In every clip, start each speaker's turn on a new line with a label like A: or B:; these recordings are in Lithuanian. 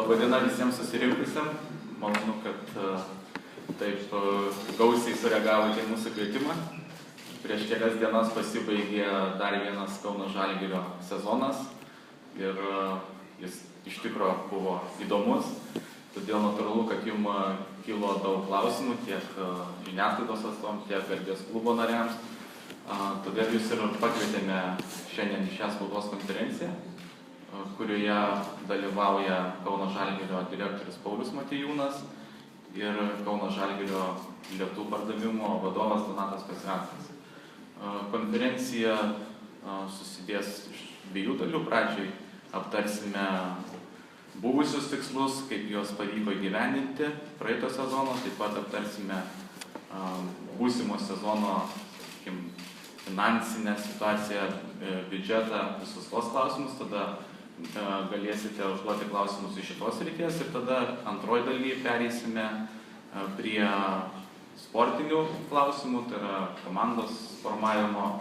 A: Labadiena visiems susirinkusiam. Malonu, kad taip gausiai sureagavote į mūsų kvietimą. Prieš kelias dienas pasibaigė dar vienas Kauno Žalgirio sezonas ir jis iš tikro buvo įdomus. Todėl natūralu, kad jums kilo daug klausimų tiek žiniasklaidos atstoms, tiek garbės klubo nariams. Todėl jūs ir pakvietėme šiandien į šią spaudos konferenciją, kurioje dalyvauja Kauno Žalgirio direktorius Paulius Motiejūnas ir Kauno Žalgirio bilietų pardavimo vadovas Donatas Pesiranskas. Konferencija susidės iš dviejų dalių. Pradžiai aptarsime buvusius tikslus, kaip juos pavyko įgyvendinti praeito sezono, taip pat aptarsime būsimo sezono finansinę situaciją, biudžetą, visus tos klausimus, tada galėsite užduoti klausimus iš šitos srities ir tada antroji daly pereisime prie sportinių klausimų, tai yra komandos formavimo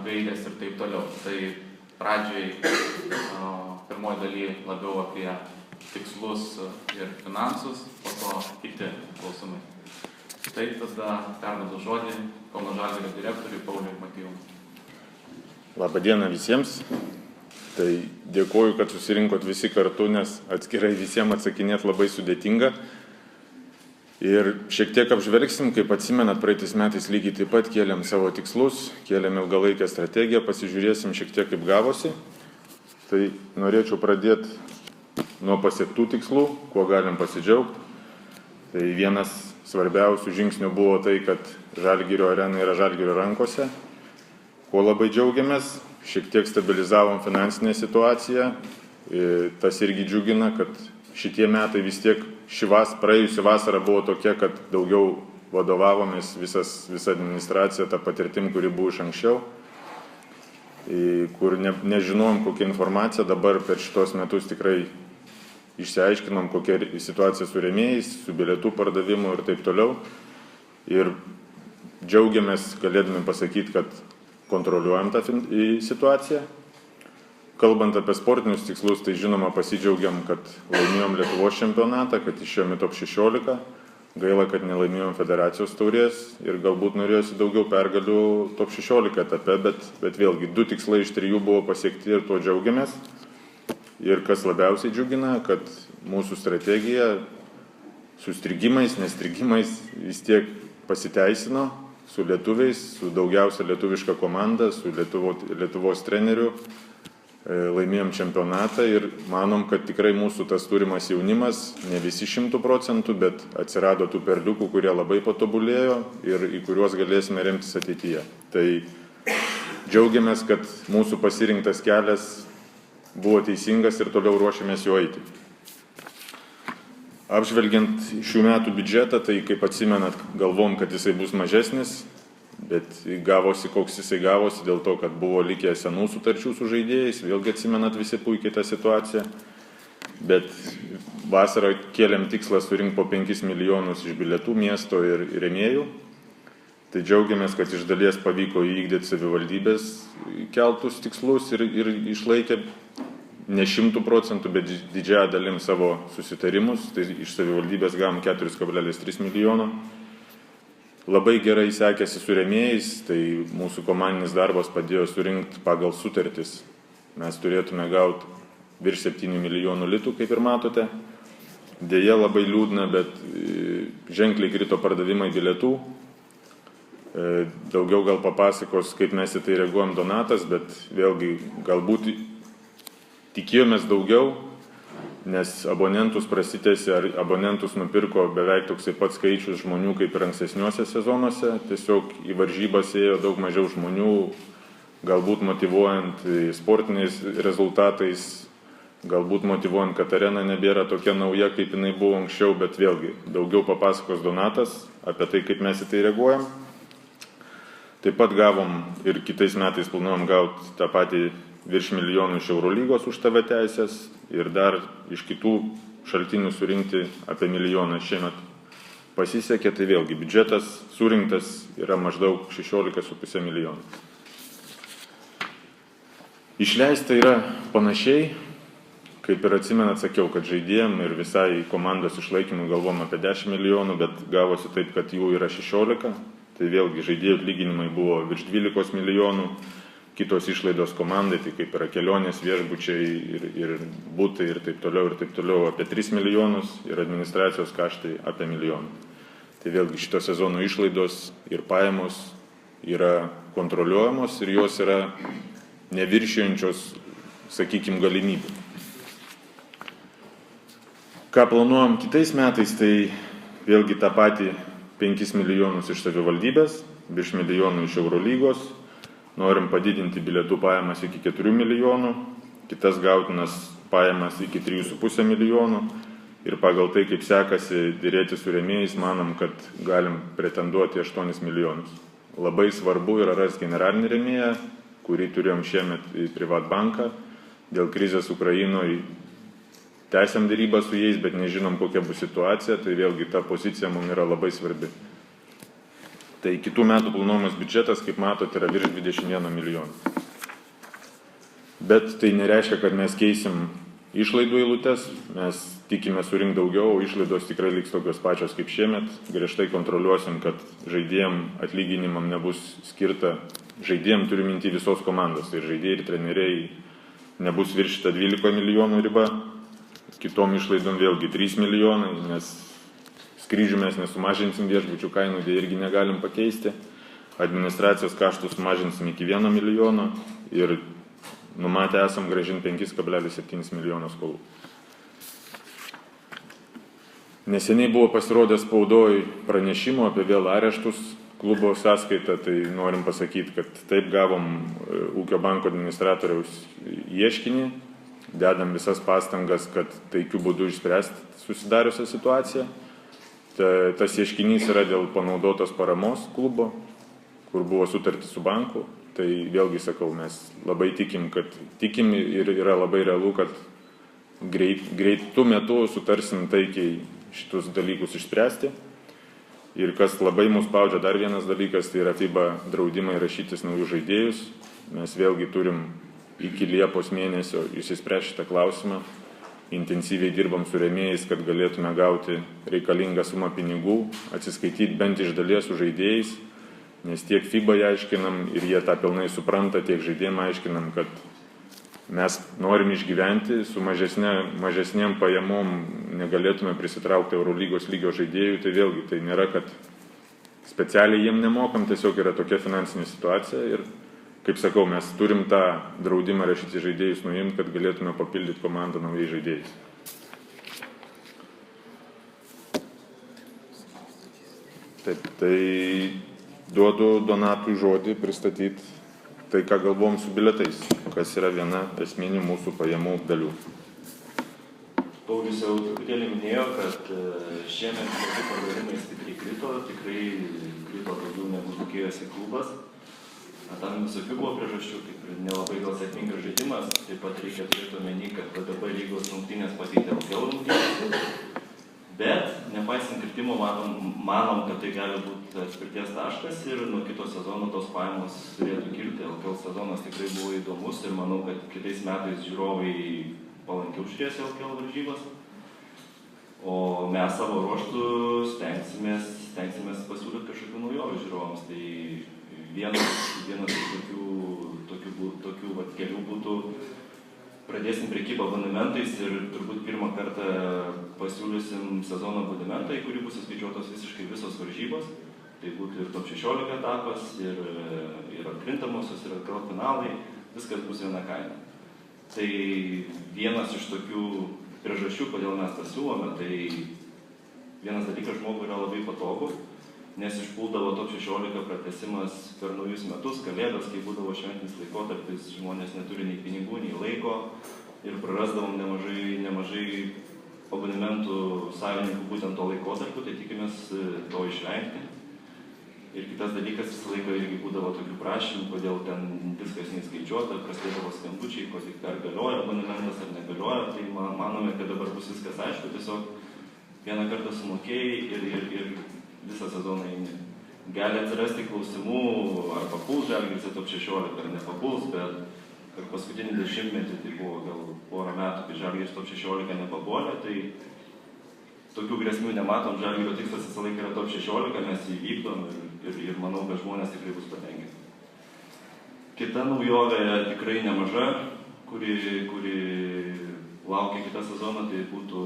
A: gairės ir taip toliau. Tai pradžiai pirmoji daly labiau apie tikslus ir finansus, po to kiti klausimai. Tai tada perduodu žodį Kauno Žalgirio direktoriui Pauliui Motiejūnui.
B: Labadiena visiems. Tai dėkoju, kad susirinkot visi kartu, nes atskirai visiems atsakinėti labai sudėtinga. Ir šiek tiek apžvelgsim, kaip atsimenat, praeitais metais lygiai taip pat kėlėm savo tikslus, kėlėm ilgalaikę strategiją, pasižiūrėsim šiek tiek kaip gavosi. Tai norėčiau pradėti nuo pasiektų tikslų, kuo galim pasidžiaugti. Tai vienas svarbiausių žingsnių buvo tai, kad Žalgirio arena yra Žalgirio rankose. Kuo labai džiaugiamės, šiek tiek stabilizavom finansinę situaciją. Tas irgi džiugina, kad šitie metai vis tiek praėjusi vasara buvo tokia, kad daugiau vadovavomės visa administracija tą patirtim, kuri buvo iš anksčiau, kur nežinom kokią informaciją. Dabar per šitos metus tikrai išsiaiškinom, kokia situacija su rėmėjais, su bilietų pardavimu ir taip toliau. Ir džiaugiamės, galėdami pasakyti, kad kontroliuojam tą situaciją. Kalbant apie sportinius tikslus, tai žinoma pasidžiaugiam, kad laimėjom Lietuvos čempionatą, kad išėjom į top 16. Gaila, kad nelaimėjom federacijos taurės ir galbūt norėjosi daugiau pergalių top 16 etape, bet vėlgi 2 tikslai iš 3 buvo pasiekti ir tuo džiaugiamės. Ir kas labiausiai džiugina, kad mūsų strategija su strigimais, nestrigimais vis tiek pasiteisino su lietuviais, su daugiausia lietuviška komanda, su Lietuvos treneriu. Laimėjom čempionatą ir manom, kad tikrai mūsų tas turimas jaunimas, ne visi 100%, bet atsirado tų perliukų, kurie labai patobulėjo ir į kuriuos galėsime remtis ateityje. Tai džiaugiamės, kad mūsų pasirinktas kelias buvo teisingas ir toliau ruošiamės jo eiti. Apžvelgiant šių metų biudžetą, tai kaip atsimenat, galvom, kad jisai bus mažesnis, bet gavosi, koks jisai gavosi, dėl to, kad buvo likę senų sutarčių su žaidėjais, vėlgi atsimenat visi puikiai tą situaciją. Bet vasarą kėlėm tikslą surinkti po 5 milijonus iš bilietų miesto ir rėmėjų. Tai džiaugiamės, kad iš dalies pavyko įvykdyti savivaldybės keltus tikslus ir išlaikė ne 100%, bet didžiąją dalim savo susitarimus. Tai iš savivaldybės gavom 4,3 milijono. Labai gerai sekėsi su rėmėjais, tai mūsų komandinis darbas padėjo surinkti pagal sutartis. Mes turėtume gauti virš 7 milijonų litų, kaip ir matote. Deja, labai liūdna, bet ženkliai krito pardavimai bilietų. Daugiau gal papasakos, kaip mes į tai reaguojam Donatas, bet vėlgi galbūt tikėjomės daugiau, nes abonentus prasitęsė ar abonentus nupirko beveik toksai pats skaičius žmonių kaip ir ankstesniuose sezonuose. Tiesiog į varžybas ėjo daug mažiau žmonių, galbūt motyvuojant sportiniais rezultatais, galbūt motyvuojant, kad arena nebėra tokia nauja, kaip jinai buvo anksčiau, bet vėlgi daugiau papasakos Donatas apie tai, kaip mes į tai reaguojam. Taip pat gavom ir kitais metais planuojam gauti tą patį virš milijonų iš Eurolygos už TV teisės ir dar iš kitų šaltinių surinkti apie milijoną šiemet pasisekė. Tai vėlgi biudžetas surinktas yra maždaug 16,5 milijonų. Išleista yra panašiai, kaip ir atsimenat, sakiau, kad žaidėjim ir visai komandos išlaikymui galvom apie 10 milijonų, bet gavosi taip, kad jų yra 16. Tai vėlgi žaidėjų atlyginimai buvo virš 12 milijonų, kitos išlaidos komandai, tai kaip yra kelionės, viešbučiai ir būtai ir taip toliau apie 3 milijonus ir administracijos kaštai apie milijoną. Tai vėlgi šito sezono išlaidos ir pajamos yra kontroliuojamos ir jos yra neviršijančios, sakykime, galimybių. Ką planuojam kitais metais, tai vėlgi tą patį 5 milijonus iš savivaldybės, virš milijonų iš Eurolygos, norim padidinti bilietų pajamas iki 4 milijonų, kitas gautinas pajamas iki 3,5 milijonų ir pagal tai, kaip sekasi dėrėti su rėmėjais, manom, kad galim pretenduoti 8 milijonus. Labai svarbu yra rasti generalinį rėmėją, kurį turėjom šiemet į Privatbanką. Dėl krizės Ukrainoje tęsiam dėrybą su jais, bet nežinom, kokia bus situacija, tai vėlgi ta pozicija mums yra labai svarbi. Tai kitų metų planuojamas biudžetas, kaip matote, yra virš 21 milijonų. Bet tai nereiškia, kad mes keisim išlaidų eilutes, mes tikime surinkti daugiau, o išlaidos tikrai liks tokios pačios kaip šiemet. Griežtai kontroliuosim, kad žaidėjim atlyginimam nebus skirta, žaidėjim turiu minti visos komandos, tai žaidėjai ir treneriai nebus viršita 12 milijonų riba. Kitom išlaidom vėlgi 3 milijonai, nes skrydžių mes nesumažinsim, viešbučių kainų irgi negalim pakeisti. Administracijos kaštus sumažinsim iki 1 milijono ir numatę esam grąžinti 5,7 milijono skolų. Neseniai buvo pasirodęs spaudoj pranešimo apie vėl areštus klubo sąskaitą, tai norim pasakyti, kad taip gavom Ūkio banko administratoriaus ieškinį, dedam visas pastangas, kad taikiu būdu išspręsti susidariusią situaciją. Tas ieškinys yra dėl panaudotos paramos klubo, kur buvo sutarti su banku. Tai vėlgi sakau, mes labai tikim ir yra labai realu, kad greitu metu sutarsim taikiai šitus dalykus išspręsti. Ir kas labai mus spaudžia, dar vienas dalykas, tai yra FIBA draudimai rašytis naujus žaidėjus. Mes vėlgi turim iki Liepos mėnesio išsispręsti šitą klausimą. Intensyviai dirbam su rėmėjais, kad galėtume gauti reikalingą sumą pinigų, atsiskaityti bent iš dalies su žaidėjais, nes tiek FIBA aiškinam ir jie tą pilnai supranta, tiek žaidėjim aiškinam, kad mes norim išgyventi, su mažesnėm pajamom negalėtume prisitraukti Eurolygos lygio žaidėjų, tai vėlgi tai nėra, kad specialiai jiem nemokam, tiesiog yra tokia finansinė situacija ir kaip sakau, mes turim tą draudimą rašyti žaidėjus nuimti, kad galėtume papildyti komandą naujai žaidėjais. Taip, tai duodu Donatui žodį pristatyti tai, ką galvom su bilietais, kas yra viena esminių mūsų pajamų dalių.
C: Paulius jau truputėlį minėjo, kad šiemet bilietų pardavimai stipriai krito, tikrai krito daugiau negu tikėjosi klubas. Tam visokių buvo priežasčių, kaip ir nelabai gal sėkmingas žaidimas, taip pat reikia turėti omeny, kad VTB lygos rungtynės pakeitė LKL rungtynės, bet nepaisant kritimo manom, kad tai gali būti atspirties taškas ir nuo kito sezono tos pajamos turėtų kilti. LKL sezonas tikrai buvo įdomus ir manau, kad kitais metais žiūrovai palankiau žiūrės LKL varžybas, o mes savo ruožtų stengsimės pasiūlyti kažkokių naujovių žiūrovams. Tai vienas iš tokių kelių būtų pradėsim prekybą abonementais ir turbūt pirmą kartą pasiūlysim sezono abonementą, į kurį bus įskaičiuotos visiškai visos varžybos. Tai būtų ir top 16 etapas, ir atkrintamosios, ir LKL finalai, viskas bus viena kaina. Tai vienas iš tokių priežasčių, kodėl mes tą siūlome, tai vienas dalykas žmogui yra labai patogu, nes išpuldavo top 16 pratęsimas per naujus metus, kalėdas, kai būdavo šventinis laikotarpis, žmonės neturi nei pinigų, nei laiko ir prarasdavom nemažai abonementų savininkų būtent to laikotarpiu, tai tikimės to išvengti. Ir kitas dalykas, visą laiką irgi būdavo tokių prašymų, kodėl ten viskas neįskaičiuota, prasidėdavo skambučiai, ar galioja abonementas ar negalioja, tai manome, kad dabar bus viskas aišku, tiesiog vieną kartą sumokėjai ir visą sezoną eini. Gali atsirasti klausimų, ar papuls Žalgiris į top 16, ar nepapuls, bet per paskutinį 10-metį, tai buvo gal porą metų, kai Žalgiris top 16 nepapuolė, tai tokių grėsmių nematom, Žalgirio tikslas visą laiką yra top 16, mes jį vykdom ir manau, kad žmonės tikrai bus patenkinti. Kita naujovė tikrai nemaža, kuri laukia kitą sezoną, tai būtų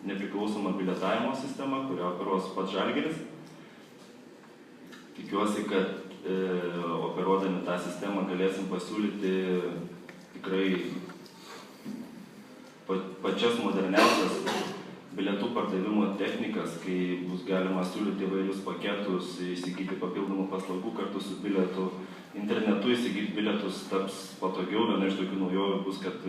C: nepriklausoma bilietavimo sistema, kurią operuos pats Žalgiris. Tikiuosi, kad operuodami tą sistemą galėsim pasiūlyti tikrai pačias moderniausias bilietų pardavimo technikas, kai bus galima siūlyti įvairius paketus, įsigyti papildomų paslaugų kartu su bilietu. Internetu įsigyti bilietus taps patogiau. Viena iš tokių naujovių bus, kad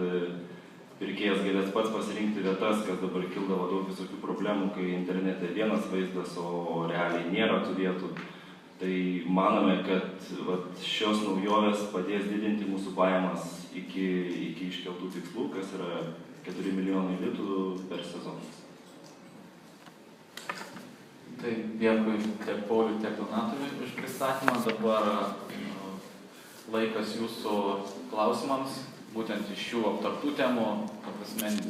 C: pirkėjas galės pats pasirinkti vietas, kas dabar kildavo daug visokių problemų, kai internete vienas vaizdas, o realiai nėra tų vietų. Tai manome, kad šios naujovės padės didinti mūsų pajamas iki iškeltų tikslų, kas yra 4 milijonai litų per sezoną.
A: Tai dėkui tiek Pauliui, tiek Donatui už pristatymą. Dabar laikas jūsų klausimams, būtent iš šių aptartų temų,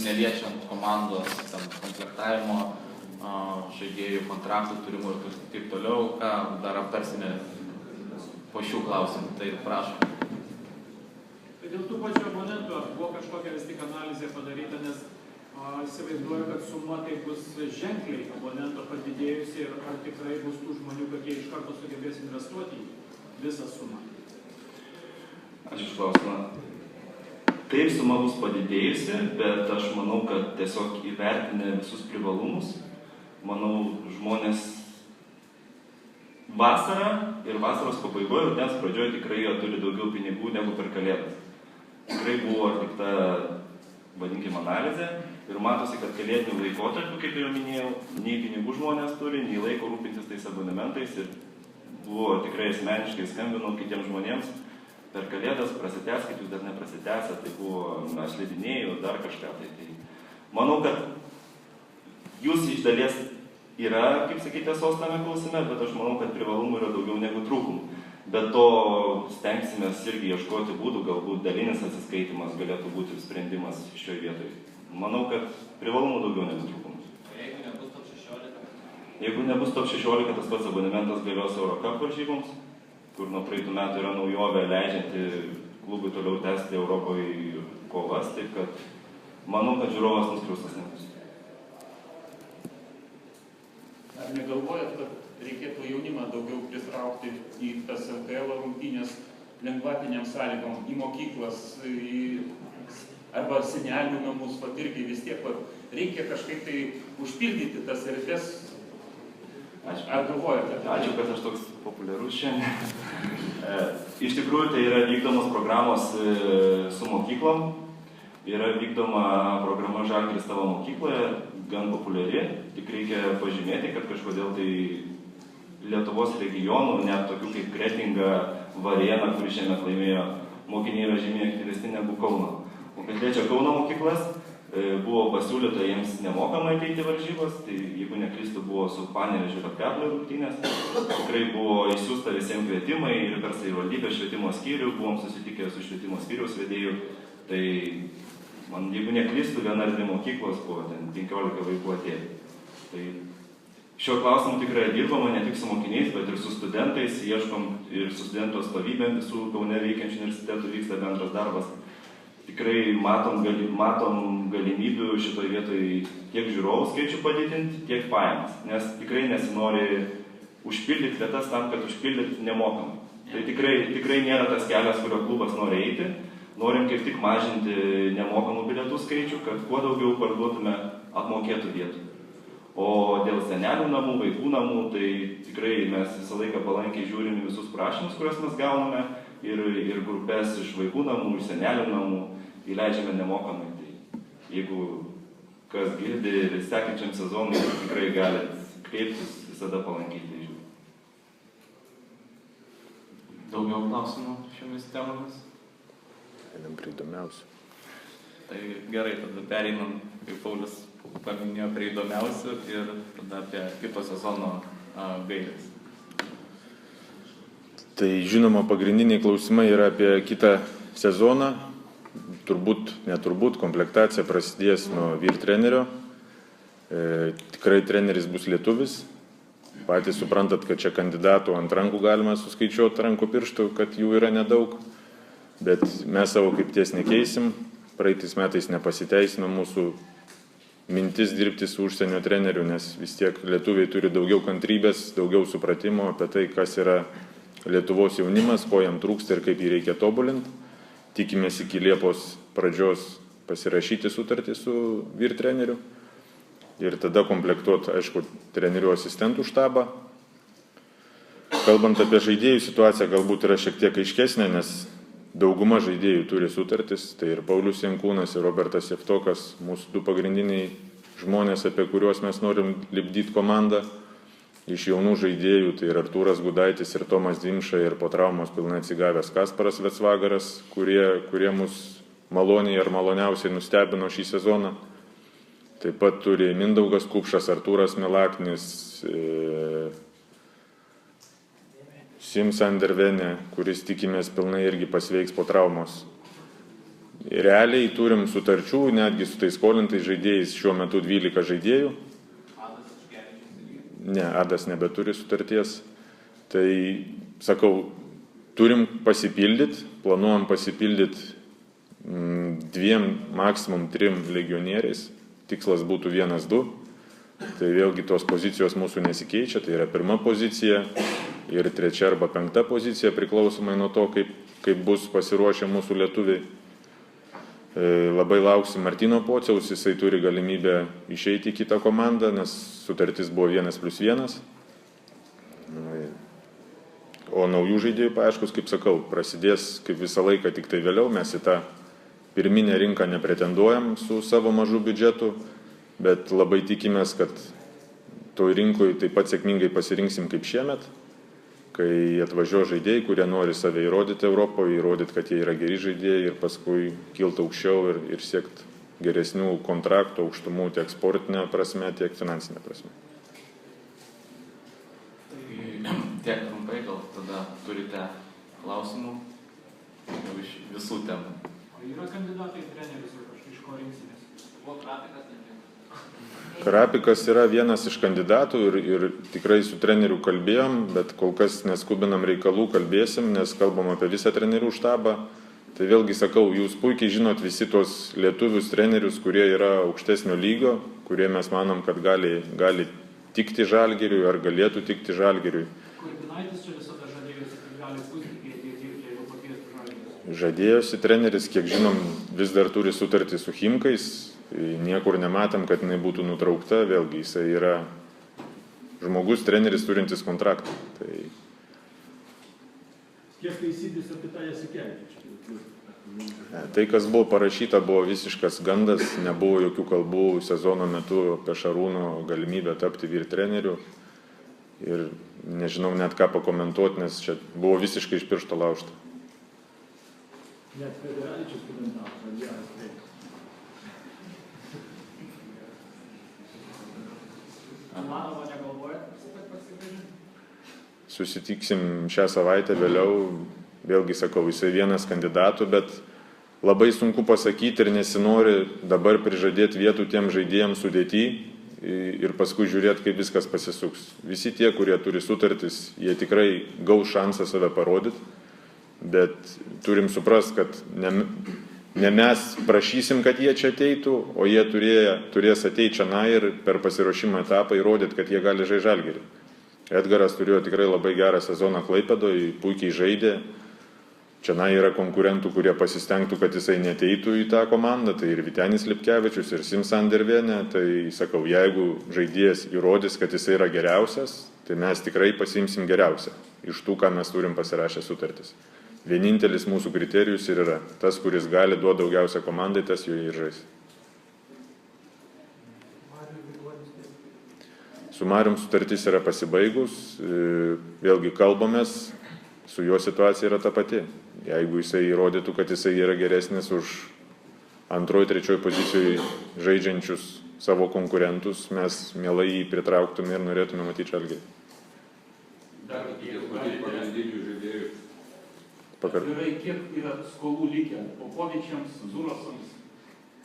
A: neliečiant komandos komplektavimo, žaidėjų kontraktų turimų ir taip toliau, ką dar aptarsime po šių klausimų. Tai prašom.
D: Tai dėl tų pačių abonentų buvo kažkokia vis tik analizė padaryta, nes įsivaizduoju, kad suma tai bus ženkliai abonento padidėjusi ir ar tikrai bus tų žmonių, kad jie iš karto sugebės investuoti į visą sumą.
C: Ačiū už klausimą. Taip, suma bus padidėjusi, bet aš manau, kad tiesiog įvertinę visus privalumus, manau, žmonės vasarą ir vasaros pabaigoje, rudens pradžioje tikrai jie turi daugiau pinigų negu per Kalėdas. Tikrai buvo atlikta, vadinkim, analizė ir matosi, kad kalėdinių laikotarpių, kaip jau minėjau, nei pinigų žmonės turi, nei laiko rūpintis tais abonementais ir buvo tikrai asmeniškai skambinau kitiems žmonėms per Kalėdas, prasitęskit, jūs dar neprasitęsę, tai buvo, aš leidinėjau, dar kažką. Tai manau, kad jūs iš dalies yra, kaip sakyti, tiesos tame klausime, bet aš manau, kad privalumų yra daugiau negu trūkumų. Bet to stengsimės irgi ieškoti būdų, galbūt dalinis atsiskaitimas galėtų būti sprendimas šioje vietoje. Manau, kad privalumų daugiau negu trūkumų.
A: O jeigu nebus top 16?
C: Jeigu nebus top 16, tas pats abonementas galios Eurocup varžyboms, kur nuo praeitų metų yra naujovė leidžianti klubui toliau tęsti Europoje kovas, taip kad manau, kad žiūrovas nuskriaustas nebus.
E: Ar negalvojat, kad reikėtų jaunimą daugiau pritraukti į tas LKL rungtynės lengvatiniam sąlygom, į mokyklas, arba senelių namus, irgi vis tiek reikia kažkaip tai užpildyti tas erdves. Ar galvojate?
C: Ačiū, kad aš toks populiarus šiandien. Iš tikrųjų, tai yra vykdomos programos su mokyklom. Yra vykdoma programa Žalgiris tavo mokykloje, gan populiari. Tik reikia pažymėti, kad kažkodėl tai Lietuvos regionų, net tokių kaip Kretinga, Varėna, kuri šiemet laimėjo, mokiniai yra žymiai aktyvesni negu Kauno. O kad liečia Kauno mokyklas, buvo pasiūlyta jiems nemokamai ateiti varžybos, tai jeigu neklystu buvo su Panevėžio ir Lietkabelio rungtynės, tikrai buvo išsiųsta visiems kvietimai ir per savivaldybės švietimo skyrių, buvom susitikę su švietimo skyriaus vedėju, tai man, jeigu neklystu, viena ar dvi mokyklos buvo, ten 15 vaikų atėjo. Tai šiuo klausimu tikrai dirbama ne tik su mokiniais, bet ir su studentais, ieškom ir su studentų atstovybėm, visų Kaune veikiančių universitetų vyksta bendras darbas. Tikrai matom galimybių šitoje vietoje tiek žiūrovų skaičių padidinti, tiek pajamas, nes tikrai nesinori užpildyti vietas tam, kad užpildyti nemokamai. Tai tikrai nėra tas kelias, kurio klubas nori eiti. Norim kaip tik mažinti nemokamų bilietų skaičių, kad kuo daugiau parduotume apmokėtų vietų. O dėl senelių namų, vaikų namų, tai tikrai mes visą laiką palankiai žiūrim visus prašymus, kuriuos mes gauname, ir grupės iš vaikų namų, iš senelių namų įleidžiame nemokamai. Tai jeigu kas girdi sekančiam sezonui, tikrai galit kreiptis, visada palankiai tai žiūrim.
A: Daugiau klausimų šiomis temomis?
B: Einam prie įdomiausių.
A: Tai gerai, tada pereinam, kaip Paulius paminėjo, prie įdomiausių ir tada apie kito sezono gaires.
B: Tai žinoma, pagrindiniai klausimai yra apie kitą sezoną, neturbūt, komplektacija prasidės nuo vyr trenerio. Tikrai treneris bus lietuvis. Patys suprantat, kad čia kandidatų ant rankų galima suskaičiuoti rankų pirštų, kad jų yra nedaug. Bet mes savo krypties nekeisim. Praeitais metais nepasiteisino mūsų mintis dirbti su užsienio treneriu, nes vis tiek lietuviai turi daugiau kantrybės, daugiau supratimo apie tai, kas yra Lietuvos jaunimas, ko jam trūksta ir kaip jį reikia tobulinti. Tikimės iki Liepos pradžios pasirašyti sutartį su vyr treneriu ir tada komplektuoti, aišku, trenerių asistentų štabą. Kalbant apie žaidėjų situaciją, galbūt yra šiek tiek aiškesnė, nes dauguma žaidėjų turi sutartis, tai ir Paulius Jankūnas, ir Robertas Jeftokas, mūsų du pagrindiniai žmonės, apie kuriuos mes norim lipdyti komandą. Iš jaunų žaidėjų, tai ir Artūras Gudaitis, ir Tomas Dimša, ir po traumos pilnai atsigavęs Kasparas Vecvagaras, kurie mus maloniai ar maloniausiai nustebino šį sezoną. Taip pat turi Mindaugas Kupšas, Artūras Milaknis, Sims Andervenė, kuris tikimės pilnai irgi pasveiks po traumos. Realiai turim sutarčių, netgi su tais skolintais žaidėjais šiuo metu 12 žaidėjų. Ne, Adas nebeturi sutarties. Tai, sakau, turim pasipildyti, planuojam pasipildyti 2, maksimum 3 legionieriais. Tikslas būtų 1-2. Tai vėlgi tos pozicijos mūsų nesikeičia, tai yra 1 pozicija ir 3 arba 5 pozicija, priklausomai nuo to, kaip bus pasiruošę mūsų lietuviai. Labai lauksim Martino Pociaus, jisai turi galimybę išeiti į kitą komandą, nes sutartis buvo 1+1. O naujų žaidėjų paieškos, kaip sakau, prasidės kaip visą laiką, tik tai vėliau. Mes į tą pirminę rinką nepretenduojam su savo mažu biudžetu, bet labai tikimės, kad toj rinkoje taip pat sėkmingai pasirinksim kaip šiemet, kai atvažiuoja žaidėjai, kurie nori save įrodyti Europoje, įrodyti, kad jie yra geri žaidėjai ir paskui kilti aukščiau ir siekti geresnių kontraktų, aukštumų tiek sportinė prasme, tiek finansinė prasme.
A: Tiek trumpai, gal tada turite klausimų iš visų temų.
D: Yra kandidatai trenerius, iš ko rinksimės? Buvo Krapikas,
B: Krapikas yra vienas iš kandidatų ir tikrai su treneriu kalbėjom, bet kol kas neskubinam reikalų, kalbėsim, nes kalbam apie visą trenerių štabą. Tai vėlgi sakau, jūs puikiai žinot visi tos lietuvius trenerius, kurie yra aukštesnio lygio, kurie mes manom, kad gali tikti Žalgiriui ar galėtų tikti Žalgiriui.
D: Kurtinaitis čia visada žadėjosi, kad gali pusdikiai dirbti, jeigu pakviestų Žalgiris.
B: Žadėjosi treneris, kiek žinom, vis dar turi sutartį su Chimkais. Niekur nematėm, kad jinai būtų nutraukta, vėlgi jisai yra žmogus, treneris turintis kontraktą.
F: Kiek teisybės apie tą Jasikevičių?
B: Tai, kas buvo parašyta, buvo visiškas gandas, nebuvo jokių kalbų sezono metu apie Šarūno galimybę tapti vyr treneriu. Ir nežinau net ką pakomentuoti, nes čia buvo visiškai iš piršto laužta.
F: Net Federaličius komentavo, kad geras tai.
D: Manoma, negalvojat, kad pasigrįžim?
B: Susitiksim šią savaitę vėliau, vėlgi sakau, jisai vienas kandidatų, bet labai sunku pasakyti ir nesinori dabar prižadėti vietų tiem žaidėjams sudėty ir paskui žiūrėti, kaip viskas pasisuks. Visi tie, kurie turi sutartis, jie tikrai gaus šansą save parodyti, bet turim suprasti, kad ne mes prašysim, kad jie čia ateitų, o jie turės ateiti čia ir per pasiruošimo etapą įrodyti, kad jie gali žaisti Žalgirį. Edgaras turėjo tikrai labai gerą sezoną Klaipėdoje, puikiai žaidė. Čia yra konkurentų, kurie pasistengtų, kad jisai neteitų į tą komandą, tai ir Vytenis Lipkevičius, ir Sims Andervenė. Tai sakau, jeigu žaidėjas įrodys, kad jisai yra geriausias, tai mes tikrai pasiimsim geriausią iš tų, ką mes turim pasirašę sutartis. Vienintelis mūsų kriterijus ir yra tas, kuris gali duoti daugiausia komandai, tas jų ir žais. Su Marium sutartis yra pasibaigus, vėlgi kalbamės, su jo situacija yra ta pati. Jeigu jisai įrodytų, kad jisai yra geresnis už 2, 3 pozicijoje žaidžiančius savo konkurentus, mes mielai jį pritrauktume ir norėtume matyti Žalgirį.
E: Atvirai, kiek yra skolų likę Popovičiams, Zurosams,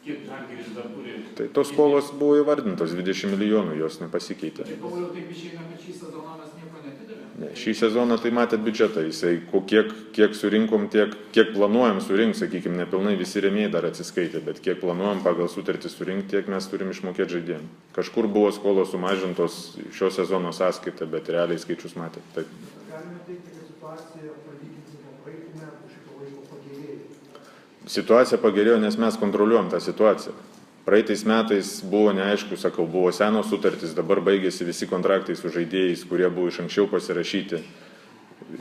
E: kiek Žalgiris dar turi?
B: Tai tos skolos buvo įvardintos 20 milijonų, jos nepasikeitė.
D: Tai Pauliau, taip išeina, kad šį sezoną mes nieko netidavėme?
B: Ne, šį sezoną tai matėt biudžetą, jisai kiek surinkom, kiek planuojam surinkti, sakykime, nepilnai visi rėmėjai dar atsiskaitė, bet kiek planuojam pagal sutartį surinkti, tiek mes turim išmokėti žaidėjim. Kažkur buvo skolos sumažintos šio sezono sąskaita, bet realiai skaičius matėt. Taip.
G: Galime teikti, kad situacija palyginti nuo praeitų metų šito laiko pagerėjo.
B: Situacija pagerėjo, nes mes kontroliuojam tą situaciją. Praeitais metais buvo neaišku, sakau, buvo senos sutartys, dabar baigėsi visi kontraktai su žaidėjais, kurie buvo iš anksčiau pasirašyti.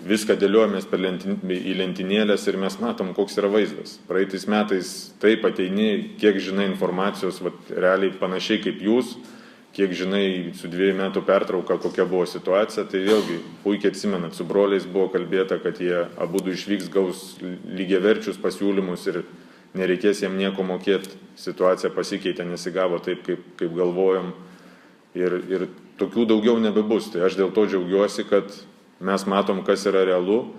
B: Viską dėliojomės į lentynėlės ir mes matom, koks yra vaizdas. Praeitais metais taip ateini, kiek žinai informacijos, realiai panašiai kaip jūs, kiek žinai su 2 metų pertrauka, kokia buvo situacija, tai vėlgi puikiai atsimenat, su broliais buvo kalbėta, kad jie abudu išvyks, gaus lygiaverčius pasiūlymus ir nereikės jiem nieko mokėti, situacija pasikeitė, nesigavo taip, kaip galvojom ir tokių daugiau nebebus. Tai aš dėl to džiaugiuosi, kad mes matom, kas yra realu,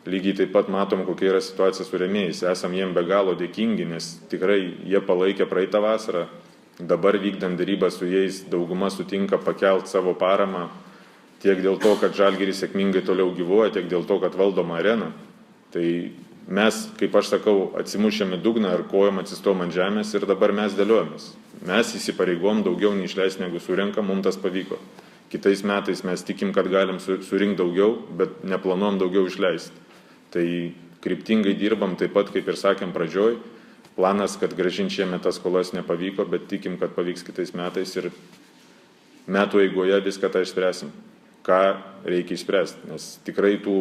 B: lygiai taip pat matom, kokia yra situacija su rėmėjais. Esam jiem be galo dėkingi, nes tikrai jie palaikė praeitą vasarą, dabar vykdant dėrybą su jais dauguma sutinka pakelt savo paramą tiek dėl to, kad Žalgiris sėkmingai toliau gyvuoja, tiek dėl to, kad valdoma arena. Tai mes, kaip aš sakau, atsimušėme dugną ir kojom atsistom ant žemės ir dabar mes dėliojamės. Mes įsipareigom daugiau neišleisti negu surenkam, mums tas pavyko. Kitais metais mes tikim, kad galim surinkti daugiau, bet neplanuojam daugiau išleisti. Tai kryptingai dirbam taip pat, kaip ir sakėm pradžioj. Planas, kad grąžinti šiemet tas skolas nepavyko, bet tikim, kad pavyks kitais metais ir metų eigoje viską tą išspręsim. Ką reikia išspręsti, nes tikrai tų,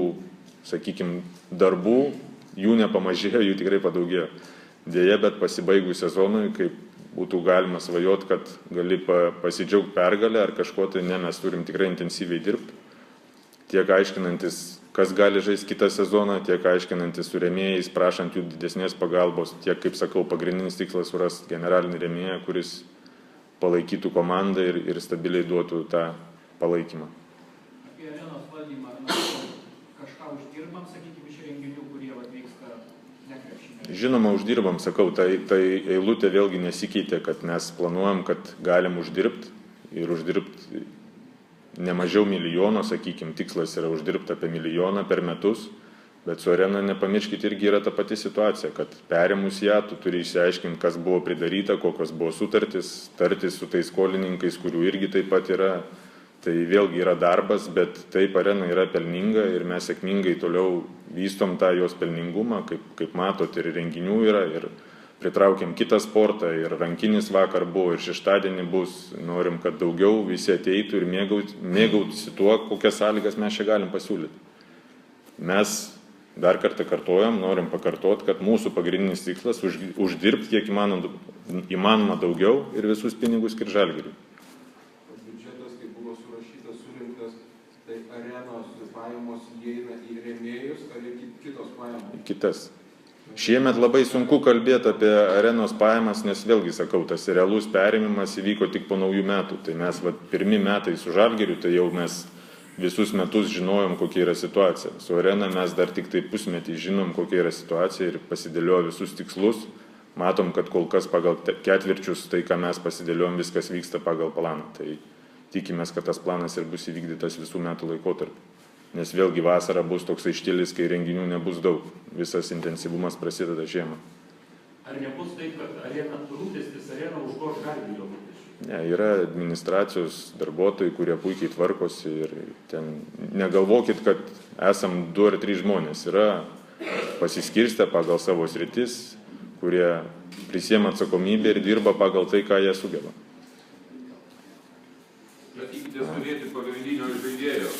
B: sakykime, darbų, jų nepamažėjo, jų tikrai padaugėjo. Deja, bet pasibaigus sezonui, kaip būtų galima svajoti, kad gali pasidžiaugti pergalę ar kažko, tai ne, mes turim tikrai intensyviai dirbti. Tiek aiškinantis, kas gali žaisti kitą sezoną, tiek aiškinantis su rėmėjais, prašant jų didesnės pagalbos, tiek, kaip sakau, pagrindinis tikslas surasti generalinį rėmėją, kuris palaikytų komandą ir stabiliai duotų tą palaikymą.
D: Apie arenos valdymą, ar mes kažką uždirbam, sakykime, iš renginių, kurie vyksta nekrepšinė?
B: Žinoma, uždirbam, sakau, tai eilutė vėlgi nesikeitė, kad mes planuojam, kad galim uždirbti ir uždirbti ne mažiau milijono, sakykime, tikslas yra uždirbti apie 1 milijoną per metus, bet su arena nepamirškite irgi yra ta pati situacija, kad perėmus ją, tu turi išsiaiškinti, kas buvo pridaryta, kokios buvo sutartis, tartis su tais skolininkais, kurių irgi taip pat yra. Tai vėlgi yra darbas, bet taip arena yra pelninga ir mes sėkmingai toliau vystom tą jos pelningumą, kaip matot, ir renginių yra, ir pritraukiam kitą sportą, ir rankinis vakar buvo, ir šeštadienį bus. Norim, kad daugiau visi ateitų ir mėgautųsi tuo, kokias sąlygas mes čia galim pasiūlyti. Mes dar kartą kartojam, norim pakartoti, kad mūsų pagrindinis tikslas uždirbti kiek įmanoma daugiau ir visus pinigus skirti Žalgiriui.
H: Biudžetas, kai buvo surašytas, surinktas, tai arenos pajamos įeina į rėmėjus ar į kitos pajamos?
B: Kitas. Šiemet labai sunku kalbėti apie arenos pajamas, nes vėlgi sakau, tas realus perėmimas įvyko tik po naujų metų. Tai mes pirmi metai su Žalgiriu, tai jau mes visus metus žinojom, kokia yra situacija. Su arena mes dar tik tai pusmetį žinom, kokia yra situacija ir pasidėliojo visus tikslus. Matom, kad kol kas pagal ketvirčius, tai ką mes pasidėliojom, viskas vyksta pagal planą. Tai tikimės, kad tas planas ir bus įvykdytas visų metų laikotarpiu. Nes vėlgi vasara bus toks aištilis, kai renginių nebus daug. Visas intensyvumas prasideda žiemą.
E: Ar nebus taip, kad arena rūpestis, arena užgoš Žalgirio rūpesčių?
B: Ne, yra administracijos darbuotojai, kurie puikiai tvarkosi ir ten negalvokit, kad esam 2 ar 3 žmonės. Yra pasiskirstę pagal savo sritis, kurie prisiema atsakomybę ir dirba pagal tai, ką jie sugeba.
H: Bet tikitės turėti pagrindinio žaidėjo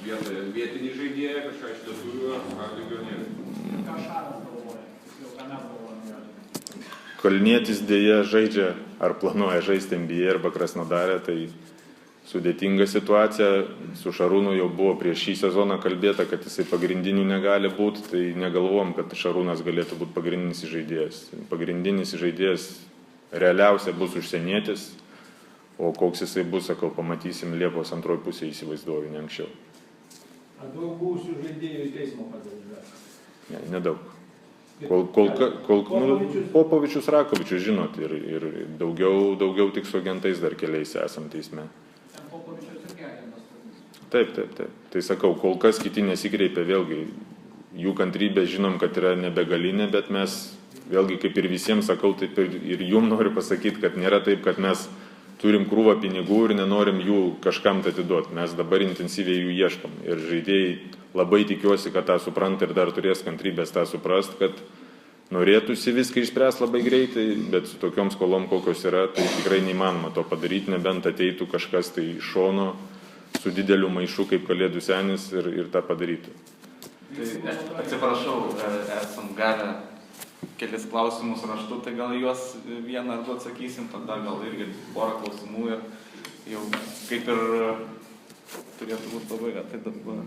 H: vietoje, vietinį žaidėją, kažką iš lietuvių ar legionierių?
D: Ką Šaras galvoja? Jau ką mes galvojame?
B: Kalnietis dėja žaidžia ar planuoja žaisti NBA arba Krasnodarė, tai sudėtinga situacija. Su Šarūnu jau buvo prieš šį sezoną kalbėta, kad jisai pagrindinių negali būti, tai negalvom, kad Šarūnas galėtų būti pagrindinis žaidėjas. Pagrindinis žaidėjas realiausia bus užsienietis, o koks jisai bus, sakau, pamatysim Liepos 2 pusėje, įsivaizduoju, ne anksčiau.
F: Ar daug buvusių žaidėjų į teismo padavė?
B: Ne, nedaug. Popovičius, Rakovičius, žinot, ir daugiau tik su agentais dar keliais esam teisme.
D: Ten Popovičius irgi agentas.
B: Taip. Tai sakau, kol kas kiti nesikreipia, vėlgi jų kantrybė žinom, kad yra nebegalinė, bet mes vėlgi kaip ir visiems sakau, taip ir jum noriu pasakyti, kad nėra taip, kad mes turim krūvą pinigų ir nenorim jų kažkam atiduoti. Mes dabar intensyviai jų ieškom. Ir žaidėjai labai tikiuosi, kad tą supranta ir dar turės kantrybės tą suprast, kad norėtųsi viską išspręsti labai greitai, bet su tokiom skolom, kokios yra, tai tikrai neįmanoma to padaryti, nebent ateitų kažkas tai iš šono su dideliu maišu kaip Kalėdų senis ir tą padarytų.
A: Tai atsiprašau, esam gavę kelis klausimus raštu, tai gal juos vieną arba atsakysim, tada gal irgi porą klausimų ir jau kaip ir turėtų būti pabaiga. Tai dabar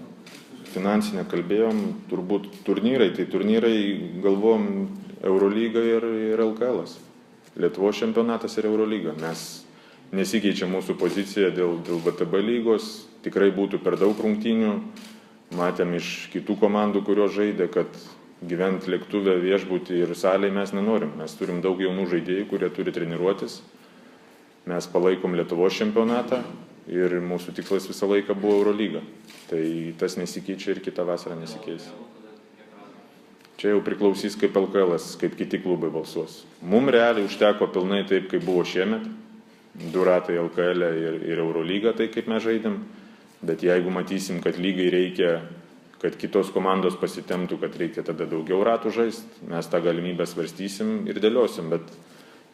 B: Finansinę kalbėjom, turbūt turnyrai, tai turnyrai galvom Eurolyga ir LKL'as. Lietuvos čempionatas ir Eurolyga. Mes nesikeičia mūsų pozicija dėl VTB lygos, tikrai būtų per daug rungtynių. Matėm iš kitų komandų, kurios žaidė, kad gyventi lėktuvę, viešbutį ir salėje mes nenorim. Mes turim daug jaunų žaidėjų, kurie turi treniruotis. Mes palaikom Lietuvos čempionatą ir mūsų tikslas visą laiką buvo Eurolyga. Tai tas nesikeičia ir kitą vasarą nesikeis. Čia jau priklausys kaip LKL'as, kaip kiti klubai balsuos. Mums realiai užteko pilnai taip, kaip buvo šiemet. 2 ratai LKL ir Eurolyga, tai kaip mes žaidėm. Bet jeigu matysim, kad lygai reikia, kad kitos komandos pasitemtų, kad reikia tada daugiau ratų žaisti, mes tą galimybę svarstysim ir dėliosim. Bet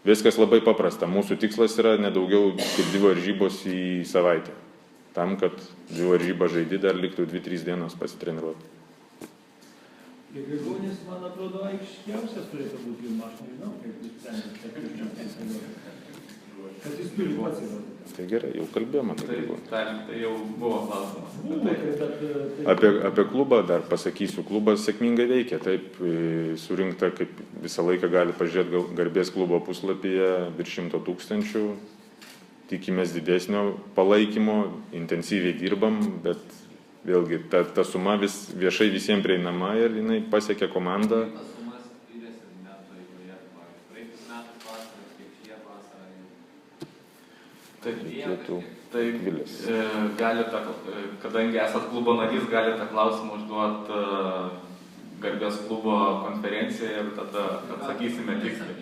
B: viskas labai paprasta. Mūsų tikslas yra nedaugiau kaip 2 varžybos į savaitę. Tam, kad 2 varžybas žaidi, dar liktų 2-3 dienos pasitreniruoti.
F: Grigonis, man atrodo, aiškiausias turėtų būti jums, aš nežinau, kaip jūs sprendėte, kad jis turi pats įrodyti.
B: Tai gerai, jau kalbėjom apie Grigonį.
A: Tai jau buvo klausimas.
B: Apie klubą dar pasakysiu. Klubas sėkmingai veikia. Taip, surinkta, kaip visą laiką gali pažiūrėti Garbės klubo puslapyje, virš 100 000. Tikimės didesnio palaikymo, intensyviai dirbam, bet vėlgi ta suma viešai visiems prieinama ir jinai pasiekia komandą.
A: Tai galite, kadangi esat klubo narys, galite klausimą užduoti Garbės klubo konferencijoje ir tada atsakysime tiksliai.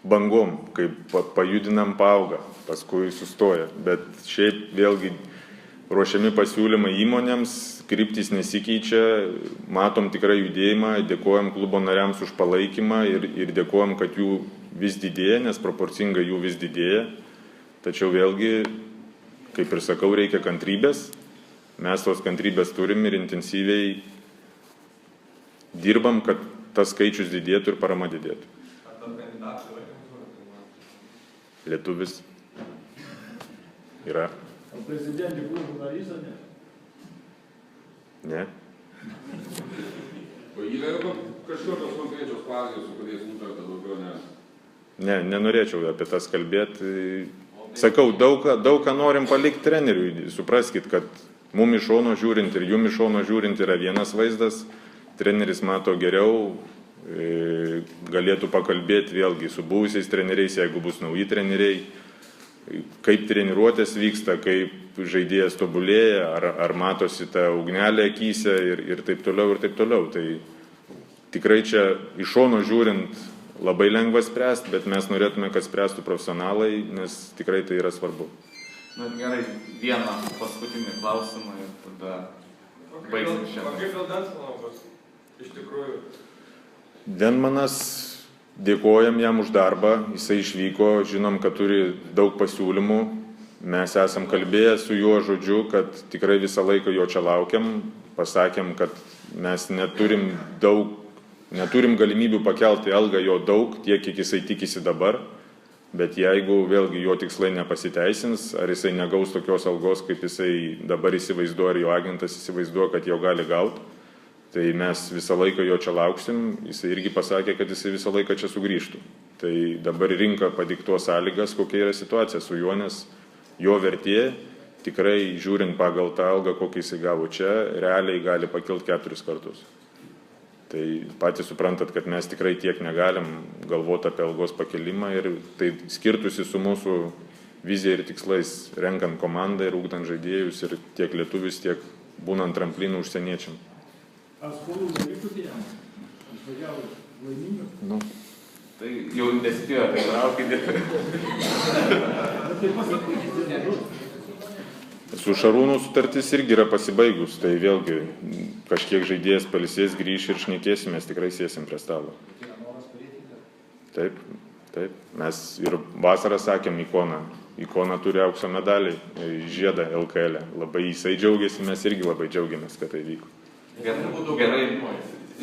B: Bangom, kaip pajudinam paauga, paskui sustoja. Bet šiaip vėlgi ruošiami pasiūlymai įmonėms, kryptis nesikeičia, matom tikrai judėjimą, dėkojam klubo nariams už palaikymą ir dėkojam, kad jų vis didėja, nes proporcingai jų vis didėja. Tačiau vėlgi, kaip ir sakau, reikia kantrybės. Mes tos kantrybės turim ir intensyviai dirbam, kad tas skaičius didėtų ir parama didėtų. Lietuvis yra.
F: O prezidentė klubų narys, ar ne?
B: Ne.
H: O yra kažkokios konkrečios partijos, su kuriais nutarta daugiau ne?
B: Ne, nenorėčiau apie tas kalbėti. Sakau, daug ką norim palikti treneriui. Supraskit, kad mum iš šono žiūrint ir jum iš šono žiūrint yra vienas vaizdas. Treneris mato geriau, galėtų pakalbėti vėlgi su buvusiais treneriais, jeigu bus nauji treneriai, kaip treniruotės vyksta, kaip žaidėjas tobulėja, ar matosi ta ugnelė akyse ir taip toliau ir taip toliau. Tai tikrai čia iš šono žiūrint labai lengva spręsti, bet mes norėtume, kad spręstų profesionalai, nes tikrai tai yra svarbu.
A: Na gerai, vieną paskutinį klausimą ir tada baigsim šiandien.
H: Kaip dėl Densmano bus? Iš tikrųjų.
B: Denmanas, dėkojam jam už darbą, jisai išvyko, žinom, kad turi daug pasiūlymų. Mes esam kalbėję su juo žodžiu, kad tikrai visą laiką jo čia laukiam. Pasakėm, kad mes neturim galimybių pakelti algą jo daug, tiek, kiek jisai tikisi dabar. Bet jeigu vėlgi jo tikslai nepasiteisins, ar jisai negaus tokios algos, kaip jisai dabar įsivaizduoja, ar jo agentas įsivaizduoja, kad jo gali gauti, tai mes visą laiką jo čia lauksim. Jisai irgi pasakė, kad jisai visą laiką čia sugrįžtų. Tai dabar rinka padiktuos sąlygas, kokia yra situacija su juo, nes jo vertė tikrai žiūrint pagal tą algą, kokį jisai gavo čia, realiai gali pakilti 4 kartus. Tai patys suprantat, kad mes tikrai tiek negalim galvoti apie algos pakelimą ir tai skirtusi su mūsų vizija ir tikslais, renkant komandą ir ugdant žaidėjus ir tiek lietuvius, tiek būnant tramplinų užsieniečiam.
F: Ar skolų nelikuti jam? Išvažiavo laimingas?
B: Nu.
A: Tai jau nespėjo, tai traukite.
F: Tai pasakykite, nežinau.
B: Su Šarūnu sutartis irgi yra pasibaigus, tai vėlgi kažkiek žaidėjas palisės, grįš ir šnekėsimės, tikrai sėsim prie stalo. Taip, taip. Mes ir vasarą sakėm Ikona. Ikona turi aukso medalį, žiedą LKL. Labai jisai džiaugiasi, mes irgi labai džiaugiamės, kad tai vyko.
A: Gerai.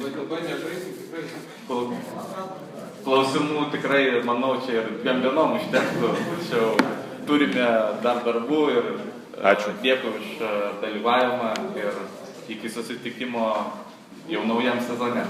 H: Bet dabar nežaisim tikrai.
A: Klausimų tikrai, manau, čia ir 2 dienom užtektų, tačiau turime dar darbų ir
B: Ačiū.
A: Dėkui už dalyvavimą ir iki susitikimo jau naujam sezone.